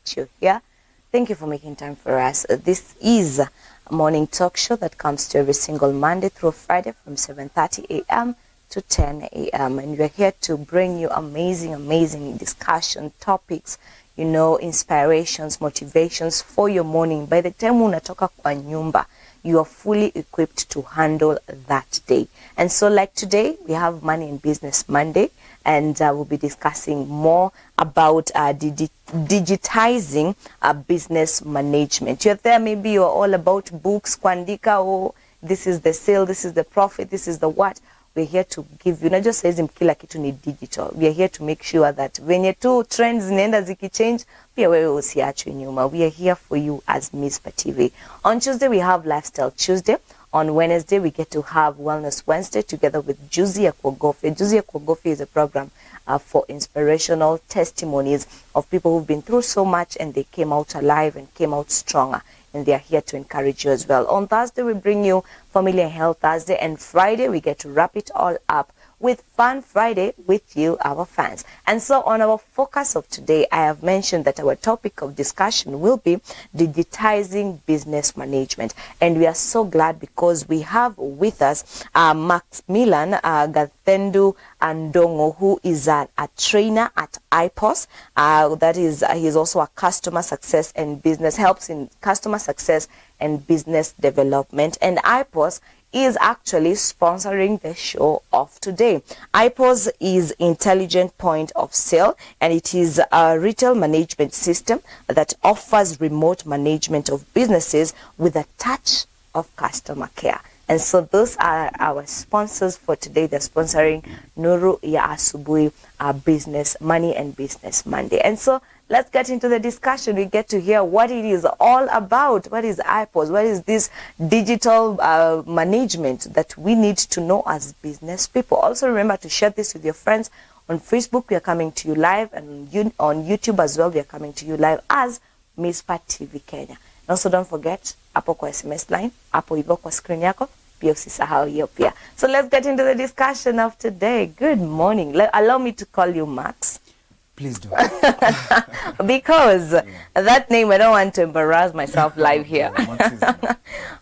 that you're here. Thank you for making time for us. This is a morning talk show that comes to every single Monday through Friday from 7:30 a.m. to 10 a.m. And we're here to bring you amazing discussion topics, inspirations, motivations for your morning. By the time unatoka kwa nyumba, you are fully equipped to handle that day. And so like today, we have Money and Business Monday, and we'll be discussing more about digitizing business management. You're there, maybe you're all about books, kuandika, oh, this is the sale, this is the profit, this is the what. We're here to give you, not just says kila kitu ni digital. We are here to make sure that venye tu trends zinaenda zikichange, pia wewe usiachwe nyuma. We are here for you as Mizpah TV. On Tuesday, we have Lifestyle Tuesday. On Wednesday, we get to have Wellness Wednesday together with Juzi Akwogofe. Juzi Akwogofe is a program for inspirational testimonies of people who've been through so much and they came out alive and came out stronger. And they are here to encourage you as well. On Thursday, we bring you Family and Health Thursday. And Friday, we get to wrap it all up with Fun Friday with you, our fans. And so on our focus of today, I have mentioned that our topic of discussion will be digitizing business management. And we are so glad because we have with us Maximilian Gathendu Andongo, who is a trainer at IPOS. That is, he's also a customer success and business, helps in customer success and business development. And IPOS is actually sponsoring the show of today. IPOS is Intelligent Point of Sale, and it is a retail management system that offers remote management of businesses with a touch of customer care. And so those are our sponsors for today. They're sponsoring Nuru ya Asubuhi Business Money and Business Monday. And so let's get into the discussion. We get to hear what it is all about. What is IPOS? What is this digital management that we need to know as business people? Also remember to share this with your friends. On Facebook, we are coming to you live, and on YouTube as well, we are coming to you live as Mizpah TV Kenya. And also don't forget, hapo kwa SMS line, hapo hivyo kwa screen yako, pia usisahau hiyo pia. So let's get into the discussion of today. Good morning. Allow me to call you Max. Please do. Because that name, I don't want to embarrass myself live here.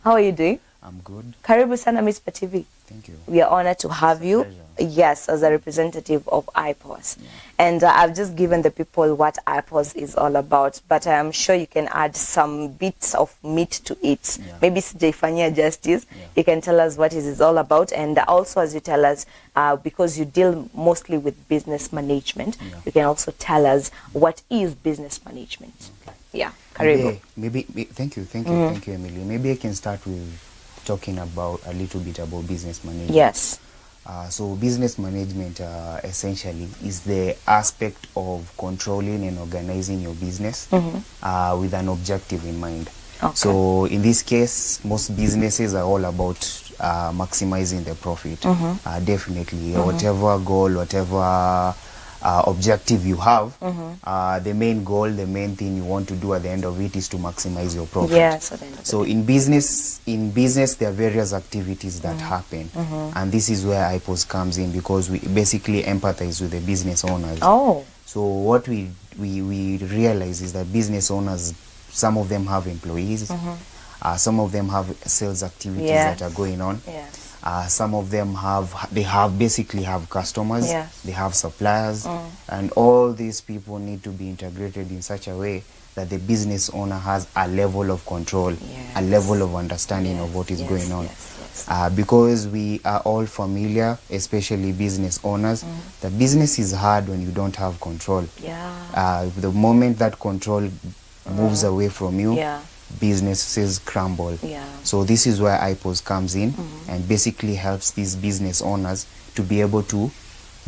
How are you doing? I'm good. Karibu sana Mizpah TV. Thank you. We are honored to have you. Pleasure. Yes, as a representative of IPOS. Yeah. And I've just given the people what IPOS is all about, but I'm sure you can add some bits of meat to it. Yeah. Maybe sijaifanyia justice. Yeah. You can tell us what it is all about, and also as you tell us, because you deal mostly with business management, you can also tell us what is business management. Okay. Yeah, Karibu. Maybe thank you, Emily. Maybe I can start with talking about a little bit about business management. Yes. So business management essentially is the aspect of controlling and organizing your business with an objective in mind. Okay. So in this case, most businesses are all about maximizing the profit. Definitely, whatever goal, whatever objective you have, the main goal, the main thing you want to do at the end of it is to maximize your profit. Yes. So in business there are various activities that happen, and this is where IPOS comes in, because we basically empathize with the business owners. Oh. So what we realize is that business owners, some of them have employees, some of them have sales activities that are going on. Yes. Some of them basically have customers, they have suppliers, and all these people need to be integrated in such a way that the business owner has a level of control, a level of understanding of what is going on. Because we are all familiar, especially business owners, that business is hard when you don't have control. The moment that control moves away from you, businesses crumble. So this is where IPOS comes in and basically helps these business owners to be able to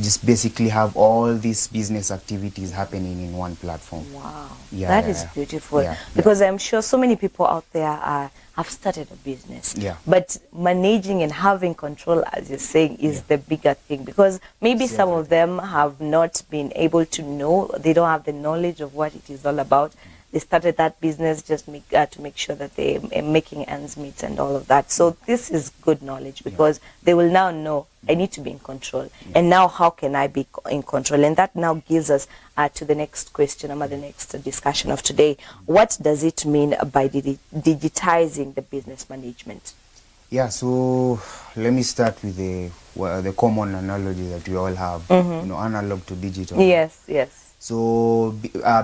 just basically have all these business activities happening in one platform. Wow, that is beautiful. Because I'm sure so many people out there have started a business. But managing and having control, as you're saying, is the bigger thing, because maybe some of them have not been able to know, they don't have the knowledge of what it is all about. they started that business just to make sure that they are making ends meet and all of that. So this is good knowledge, because they will now know I need to be in control. And now how can I be in control? And that now gives us to the next question, the next discussion of today. What does it mean by digitizing the business management? Yeah, so let me start with the common analogy that we all have, analog to digital. Yes, yes. So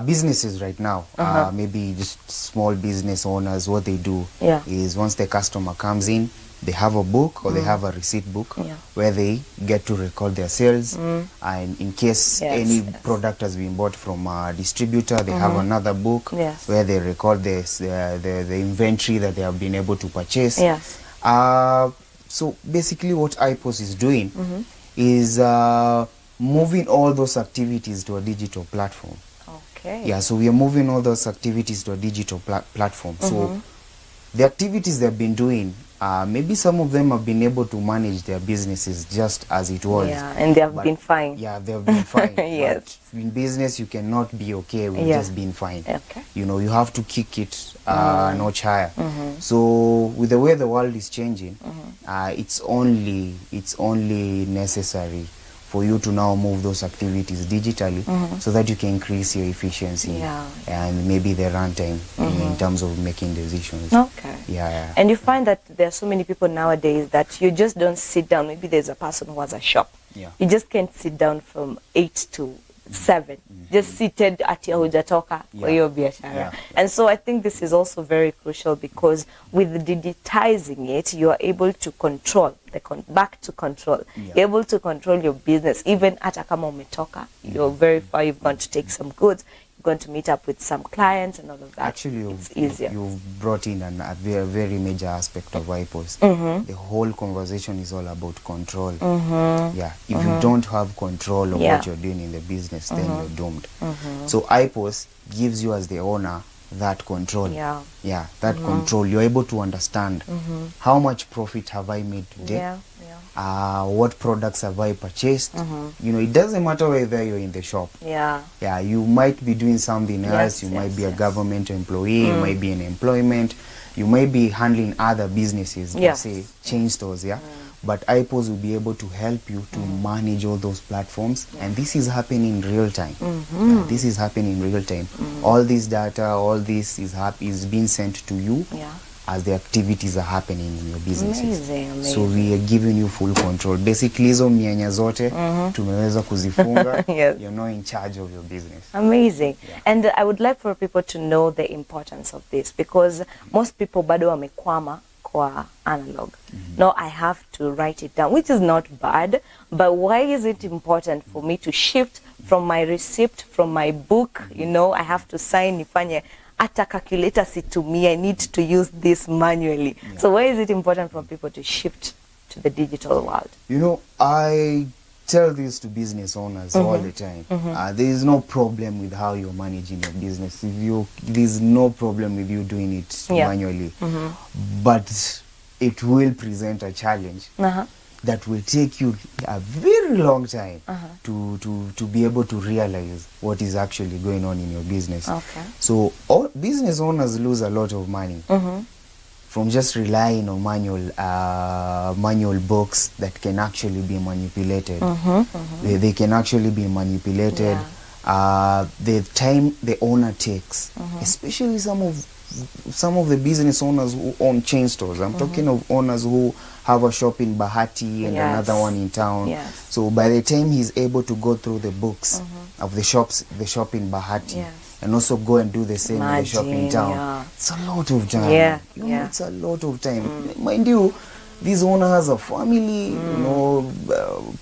businesses right now, maybe just small business owners, what they do is once the customer comes in, they have a book or they have a receipt book where they get to record their sales, and in case any product has been bought from a distributor, they have another book where they record the inventory that they have been able to purchase. So basically what IPOS is doing is moving all those activities to a digital platform. Okay. Yeah, so we are moving all those activities to a digital platform. So the activities they've been doing, maybe some of them have been able to manage their businesses just as it was. Yeah, and they have been fine. Yeah, they have been fine. Yes. But in business, you cannot be okay with just being fine. Okay. You have to kick it notch higher. So with the way the world is changing, it's only necessary for you to now move those activities digitally so that you can increase your efficiency and maybe the runtime in terms of making decisions. Okay. Yeah. And you find that there are so many people nowadays that you just don't sit down. Maybe there's a person who has a shop. Yeah. You just can't sit down from 8 to 7. Just seated at your hujatoka kwa hiyo biashara. And so I think this is also very crucial, because with digitizing it, you are able to control back to control. You're able to control your business. Even hata kama umetoka, you're very far, you've gone to take some goods, you're going to meet up with some clients and all of that. Actually, it's easier. You've brought in a very major aspect of IPOS. The whole conversation is all about control. Yeah, if you don't have control of what you're doing in the business, then you're doomed. So IPOS gives you, as the owner, that control. Yeah, that control. You're able to understand how much profit have I made today. What products have I purchased? It doesn't matter whether you're in the shop. Yeah, you might be doing something else. You might be a government employee. You might be in employment. You might be handling other businesses, say chain stores. But IPOS will be able to help you to manage all those platforms, and this is happening in real time. This is happening in real time. All this data, all this is being sent to you as the activities are happening in your businesses. Amazing. So we are giving you full control. Basically, hizo mianya zote tumeweza kuzifunga. You're now in charge of your business. Amazing. And I would like for people to know the importance of this, because most people bado wamekwama kwa analog. No, I have to write it down, which is not bad, but why is it important for me to shift from my receipt, from my book? I have to sign, nifanye ata calculator situmie, I need to use this manually. So why is it important for people to shift to the digital world? I tell this to business owners all the time. There is no problem with how you're managing your business. There's no problem with you doing it manually. But it will present a challenge that will take you a very long time to be able to realize what is actually going on in your business. So all business owners lose a lot of money from just relying on manual books that can actually be manipulated. They can actually be manipulated. The time the owner takes, especially some of the business owners who own chain stores. I'm talking of owners who have a shop in Bahati and another one in town. So by the time he's able to go through the books of the shop in Bahati, and also go and do the same in the shop in town, it's a lot of time. It's a lot of time. Mind you, this owner has a family,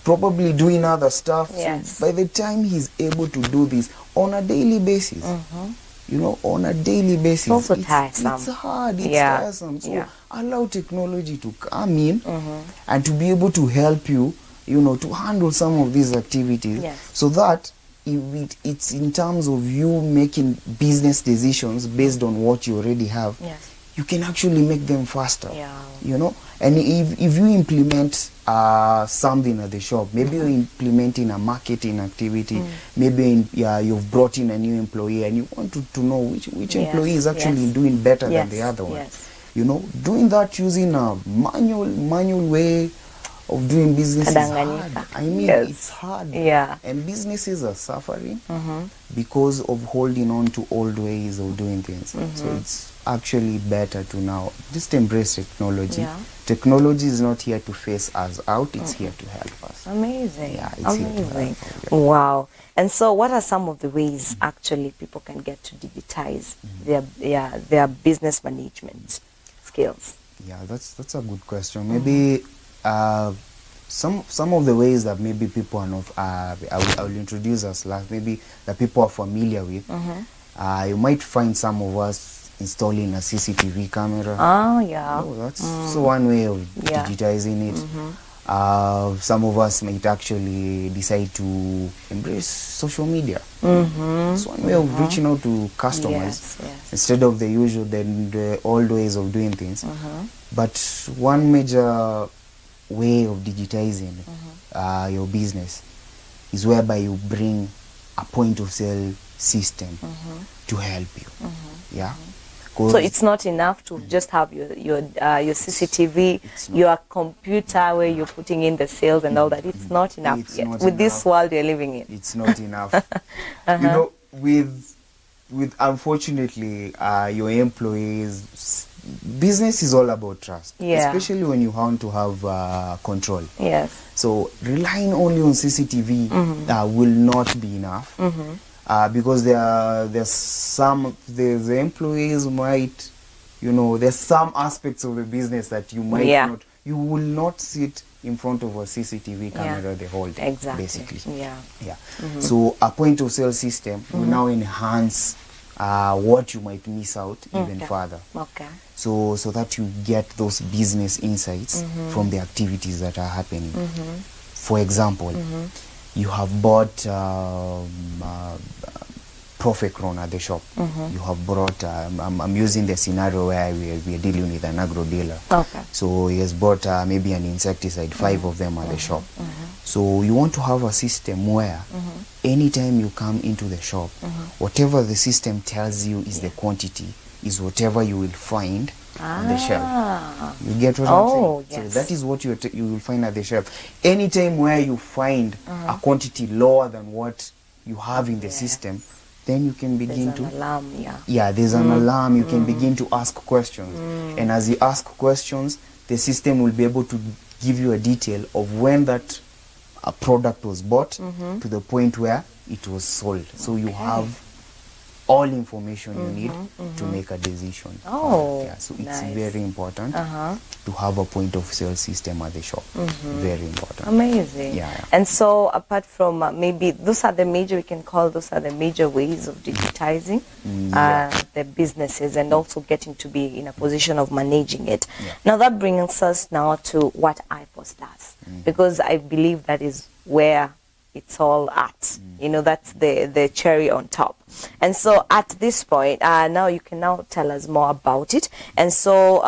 probably doing other stuff. So by the time he's able to do this on a daily basis, on a daily basis, it's also tiresome. It's hard, it's tiresome. So allow technology to come in and to be able to help you, to handle some of these activities, so that if it's in terms of you making business decisions based on what you already have, you can actually make them faster. And if you implement something at the shop. Maybe you're implementing a marketing activity. Maybe you've brought in a new employee and you want to know which employee is actually doing better than the other one. You know, doing that using a manual way of doing business is hard. I mean, it's hard. And businesses are suffering because of holding on to old ways of doing things. So it's actually better to now just embrace technology. Technology is not here to phase us out, it's here to help us. Amazing. Yeah, it's amazing. Here to help us. Wow. And so what are some of the ways actually people can get to digitize their business management skills? Yeah, that's a good question. Maybe some of the ways that maybe people are not, I will introduce us last, maybe that people are familiar with. You might find some of us installing a CCTV camera. That's so one way of digitizing it. Some of us might actually decide to embrace social media. It's one way of reaching out to customers instead of the usual, the old ways of doing things. But one major way of digitizing your business is whereby you bring a point of sale system to help you. So it's not enough to just have your CCTV, your computer where you're putting in the sales and all that. It's not enough yet. With this world you're living in. It's not enough. You know, with unfortunately your employees, business is all about trust, especially when you want to have control. So relying only on CCTV will not be enough. Because the employees might, you know, there's some aspects of the business that you might not, you will not sit in front of a CCTV camera the whole day, basically. So a point of sale system will now enhance what you might miss out even further. So that you get those business insights from the activities that are happening. For example, you have bought profit crown at the shop. You have brought, I'm using the scenario where we are dealing with an agro dealer. So he has bought maybe an insecticide, 5 of them at the shop. So you want to have a system where anytime you come into the shop, whatever the system tells you is the quantity, is whatever you will find on the shelf. You get what I'm saying? So that is what you will find at the shelf. Anytime where you find a quantity lower than what you have in the system, then you can begin there's an alarm, there's an alarm. You can begin to ask questions. And as you ask questions, the system will be able to give you a detail of when that product was bought to the point where it was sold. So you have all information you need to make a decision. So it's very important to have a point of sale system at the shop. Very important. Amazing. And so apart from maybe those are the major, we can call those are the major ways of digitizing the businesses and also getting to be in a position of managing it. Now that brings us now to what IPOS does, because I believe that is where it's all at. You know, that's the cherry on top. And so at this point, now you can now tell us more about it. And so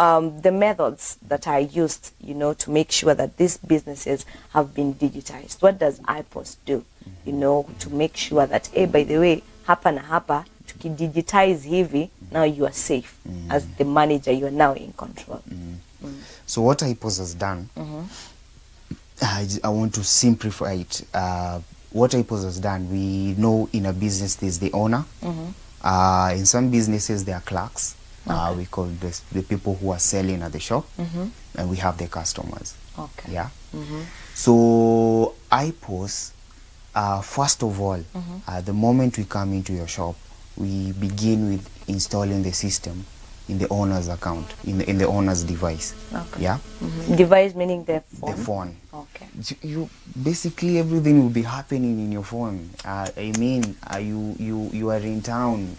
the methods that are used, you know, to make sure that these businesses have been digitized. What does IPOS do, you know, to make sure that, hey, by the way, hapa na hapa, tukidigitize hivi, now you are safe. As the manager, you are now in control. So what IPOS has done, I want to simplify it. What IPOS has done, we know in a business there's the owner. In some businesses there are clerks. We call this the people who are selling at the shop, and we have the customers. So IPOS, first of all, the moment we come into your shop, we begin with installing the system in the owner's account, in the owner's device. Device meaning the phone? The phone. You basically everything will be happening in your phone. I mean, you are in town,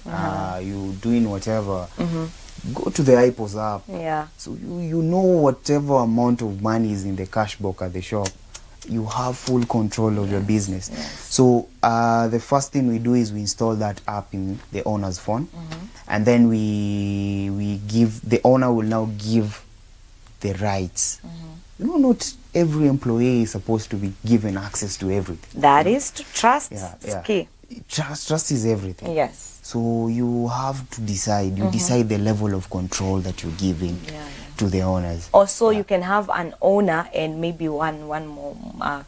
you doing whatever. Go to the IPOS app. So you know whatever amount of money is in the cash box at the shop. You have full control of your business. So the first thing we do is we install that app in the owner's phone, and then we give the owner will now give the rights not every employee is supposed to be given access to everything. That is to trust. Yeah. Key. Trust is everything. Yes. So you have to decide. You decide the level of control that you're giving to the owners. Also, you can have an owner and maybe one more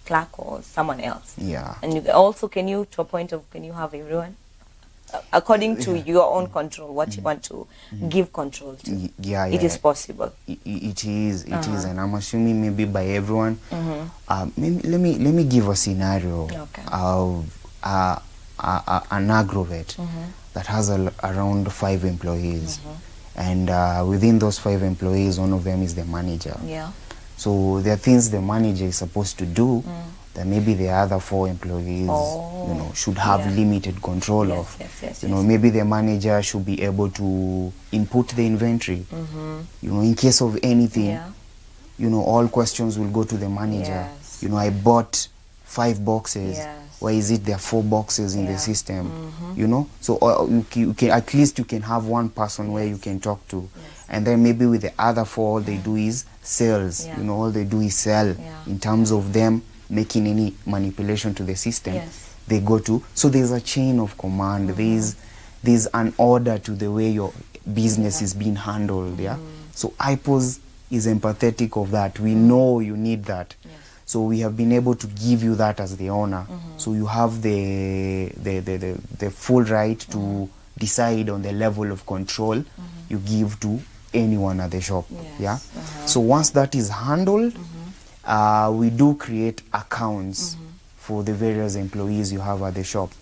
clerk or someone else. Yeah. And you also, can you have everyone? According to your own control, what you want to give control to. It is possible. It is, and I'm assuming maybe by everyone. Maybe, let me give a scenario of an aggregate that has around 5 employees, and within those 5 employees, one of them is the manager. Yeah. So there are things the manager is supposed to do that maybe the other 4 employees, should have limited control of. Maybe the manager should be able to input the inventory. In case of anything, all questions will go to the manager. I bought 5 boxes. Why is it there are 4 boxes in the system? So you can, at least you can have one person where you can talk to. And then maybe with the other 4, all they do is sales. All they do is sell. In terms of them making any manipulation to the system, they go to. So there's a chain of command. There's an order to the way your business is being handled. So IPOS is empathetic of that. We know you need that. So we have been able to give you that as the owner. So you have the full right to decide on the level of control you give to anyone at the shop. So once that is handled, we do create accounts for the various employees you have at the shop.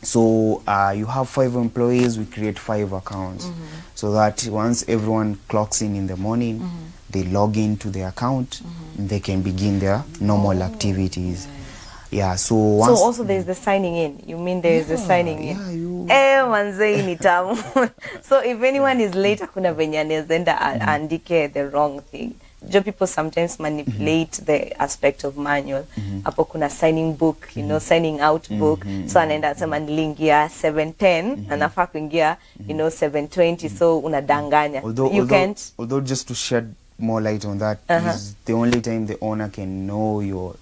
So you have 5 employees, we create 5 accounts, so that once everyone clocks in the morning, they log into the account and they can begin their normal activities. So also there's the signing in. You mean there is the signing in? Manze ni tamu. So if anyone is late, hakuna venye anezenda andike the wrong thing. People sometimes manipulate the aspect of manual. Hapo kuna signing book, signing out book. So anaenda sema nilingia 7:10, anafaa kuingia 7:20, so unadanganya. Although just to shed more light on that, is the only time the owner can know you're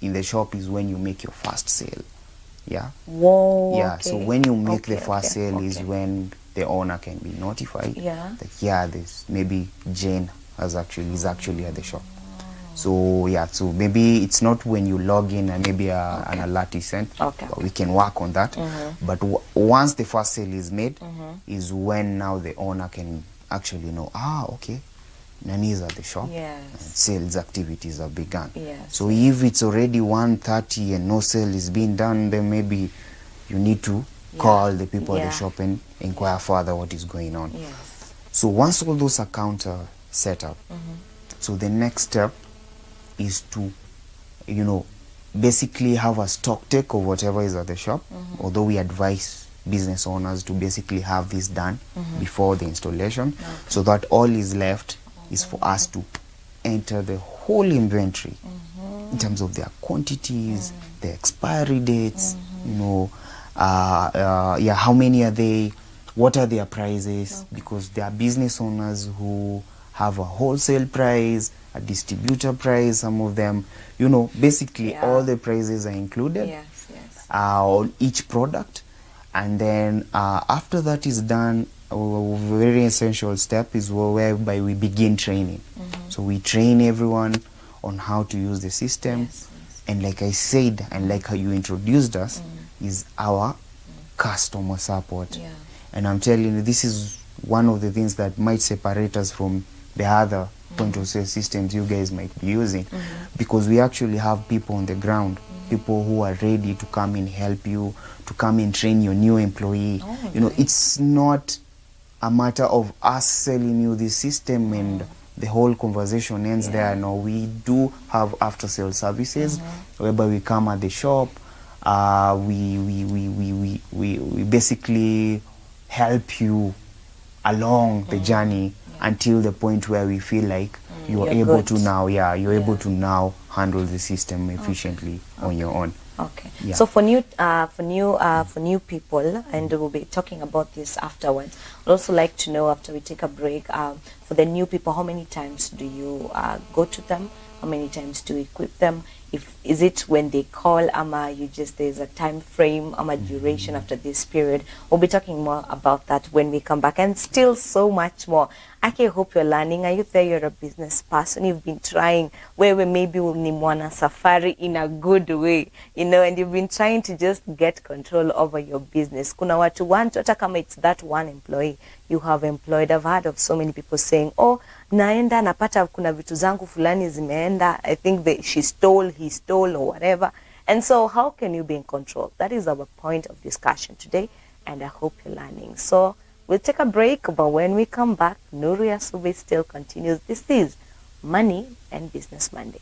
in the shop is when you make your first sale. So when you make the first sale is when the owner can be notified that this maybe Jane is actually at the shop. So so maybe it's not when you log in and maybe an alert is sent, but we can work on that. But once the first sale is made is when now the owner can actually know, Nani is at the shop, and sales activities have begun. So if it's already 1:30 and no sale is being done, then maybe you need to call the people at the shop and inquire further what is going on. So once all those accounts are set up, so the next step is to, basically have a stock take of whatever is at the shop, although we advise business owners to basically have this done before the installation, so that all is left is for us to enter the whole inventory in terms of their quantities, the expiry dates, how many are they, what are their prices, because there are business owners who have a wholesale price, a distributor price, some of them, basically all the prices are included on each product. And then after that is done, a very essential step is whereby we begin training. So we train everyone on how to use the system. And like I said, and like how you introduced us, is our customer support. And I'm telling you, this is one of the things that might separate us from the other point of sale systems you guys might be using, because we actually have people on the ground, people who are ready to come and help you, to come and train your new employee. It's not a matter of us selling you this system and the whole conversation ends there. No, we do have after sale services whereby we come at the shop, we basically help you along the journey until the point where we feel like you're able to now, able to now handle the system efficiently on your own. Okay. Yeah. So for new people, and we'll be talking about this afterwards. I'd also like to know, after we take a break, for the new people, how many times do you go to them? How many times do you equip them? Is it when they call, there's a time frame, duration after this period? We'll be talking more about that when we come back, and still so much more. I hope you're learning. Are you there? You're a business person. You've been trying where maybe ni mwana safari in a good way, and you've been trying to just get control over your business. Kuna watu want, hata kama it's that one employee you have employed. I've heard of so many people saying, oh, naenda napata kuna vitu zangu fulani zimeenda. I think she stole, he stole, or whatever. And so how can you be in control? That is our point of discussion today, and I hope you're learning. So we'll take a break, but when we come back, Nuru Yasube still continues. This is Money and Business Monday.